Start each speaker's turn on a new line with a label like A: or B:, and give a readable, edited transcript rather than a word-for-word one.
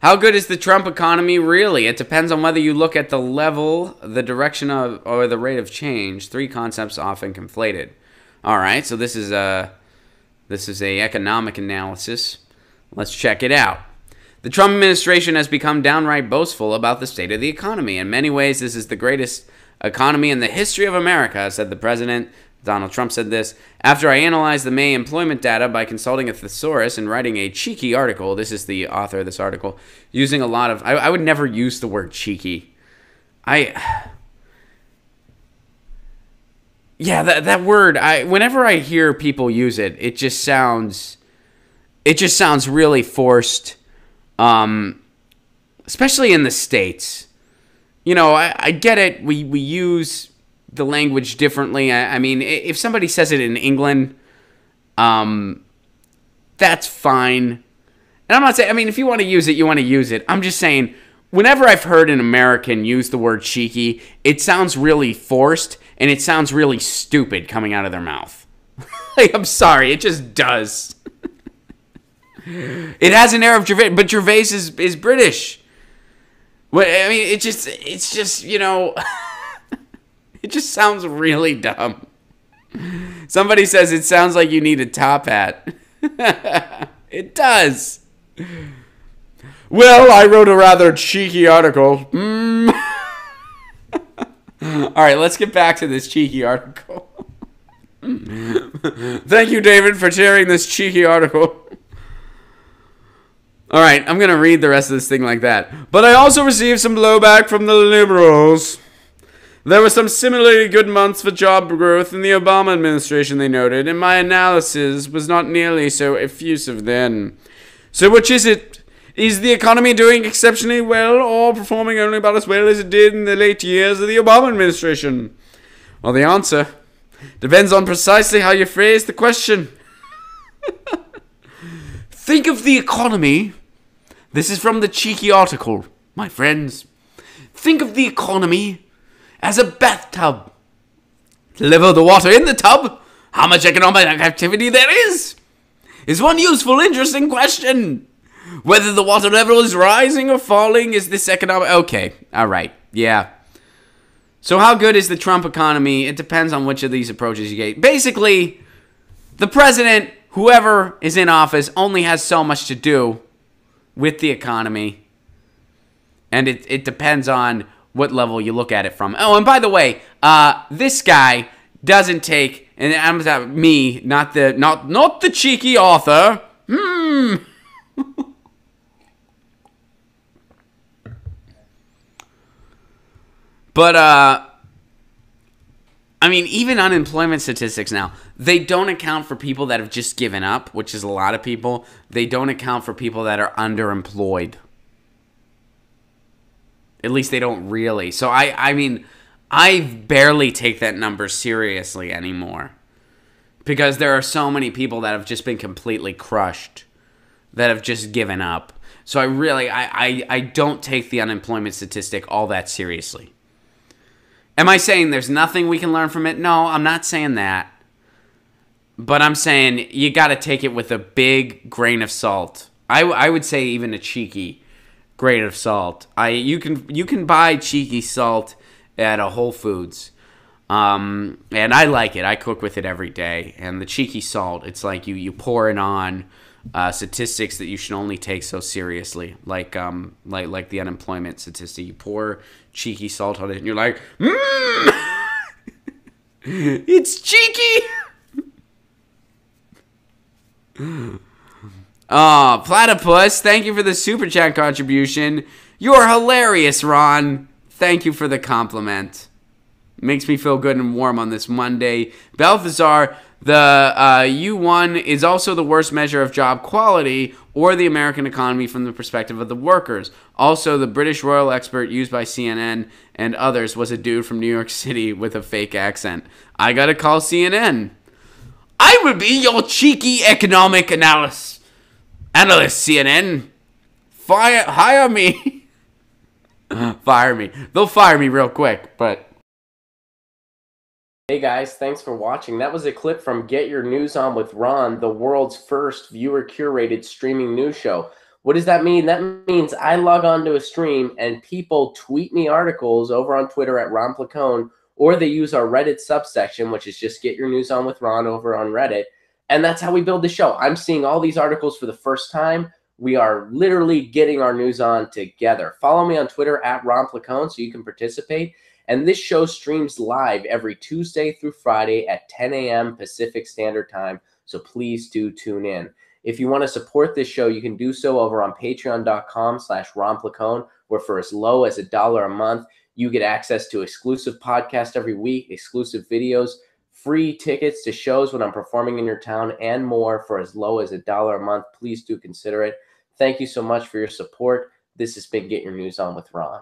A: How good is the Trump economy really? It depends on whether you look at the level, the direction of, or the rate of change. Three concepts often conflated. All right, so this is a economic analysis. Let's check it out. The Trump administration has become downright boastful about the state of the economy. In many ways, this is the greatest economy in the history of America, said the president. Donald Trump said this. After I analyzed the May employment data by consulting a thesaurus and writing a cheeky article, this is the author of this article, using a lot of... I would never use the word cheeky. Yeah, that word, whenever I hear people use it, it just sounds really forced, especially in the States. You know, I get it. We use the language differently. I mean, if somebody says it in England, that's fine. And I'm not saying, I mean, if you want to use it, you want to use it. I'm just saying, whenever I've heard an American use the word cheeky, it sounds really forced, and it sounds really stupid coming out of their mouth. Like, I'm sorry, it just does. It has an air of Gervais, but Gervais is British. Well, I mean, it's just, you know... It just sounds really dumb. Somebody says it sounds like you need a top hat. It does. Well, I wrote a rather cheeky article. All right, let's get back to this cheeky article. Thank you, David, for sharing this cheeky article. All right, I'm going to read the rest of this thing like that. But I also received some blowback from the liberals. There were some similarly good months for job growth in the Obama administration, they noted, and my analysis was not nearly so effusive then. So which is it? Is the economy doing exceptionally well or performing only about as well as it did in the late years of the Obama administration? Well, the answer depends on precisely how you phrase the question. Think of the economy. This is from the cheeky article, my friends. Think of the economy as a bathtub. Level the water in the tub. How much economic activity there is one useful, interesting question. Whether the water level is rising or falling, is this economic... Okay, all right, yeah. So how good is the Trump economy? It depends on which of these approaches you get. Basically, the president, whoever is in office, only has so much to do with the economy. And it depends on what level you look at it from. Oh, and by the way, this guy doesn't take, and I'm me, not the cheeky author. But I mean, even unemployment statistics now, they don't account for people that have just given up, which is a lot of people. They don't account for people that are underemployed. At least they don't really. So, I mean, I barely take that number seriously anymore. Because there are so many people that have just been completely crushed. That have just given up. So, I don't take the unemployment statistic all that seriously. Am I saying there's nothing we can learn from it? No, I'm not saying that. But I'm saying you got to take it with a big grain of salt. I would say even a cheeky grain of salt. You can buy cheeky salt at a Whole Foods, and I like it. I cook with it every day. And the cheeky salt, it's like you pour it on statistics that you should only take so seriously, like the unemployment statistic. You pour cheeky salt on it, and you're like, it's cheeky. Oh, Platypus, thank you for the Super Chat contribution. You're hilarious, Ron. Thank you for the compliment. Makes me feel good and warm on this Monday. Balthazar, the U1 is also the worst measure of job quality or the American economy from the perspective of the workers. Also, the British royal expert used by CNN and others was a dude from New York City with a fake accent. I gotta call CNN. I will be your cheeky economic analyst, CNN. Hire me. Fire me. They'll fire me real quick, but... Hey guys, thanks for watching. That was a clip from Get Your News On with Ron, the world's first viewer-curated streaming news show.
B: What does that mean? That means I log on to a stream and people tweet me articles over on Twitter at Ron Placone, or they use our Reddit subsection, which is just Get Your News On with Ron over on Reddit. And that's how we build the show. I'm seeing all these articles for the first time. We are literally getting our news on together. Follow me on Twitter at Ron Placone so you can participate. And this show streams live every Tuesday through Friday at 10 a.m. Pacific Standard Time. So please do tune in. If you want to support this show, you can do so over on patreon.com/Ron Placone, where for as low as $1 a month, you get access to exclusive podcasts every week, exclusive videos, free tickets to shows when I'm performing in your town, and more for as low as $1 a month. Please do consider it. Thank you so much for your support. This has been Get Your News On with Ron.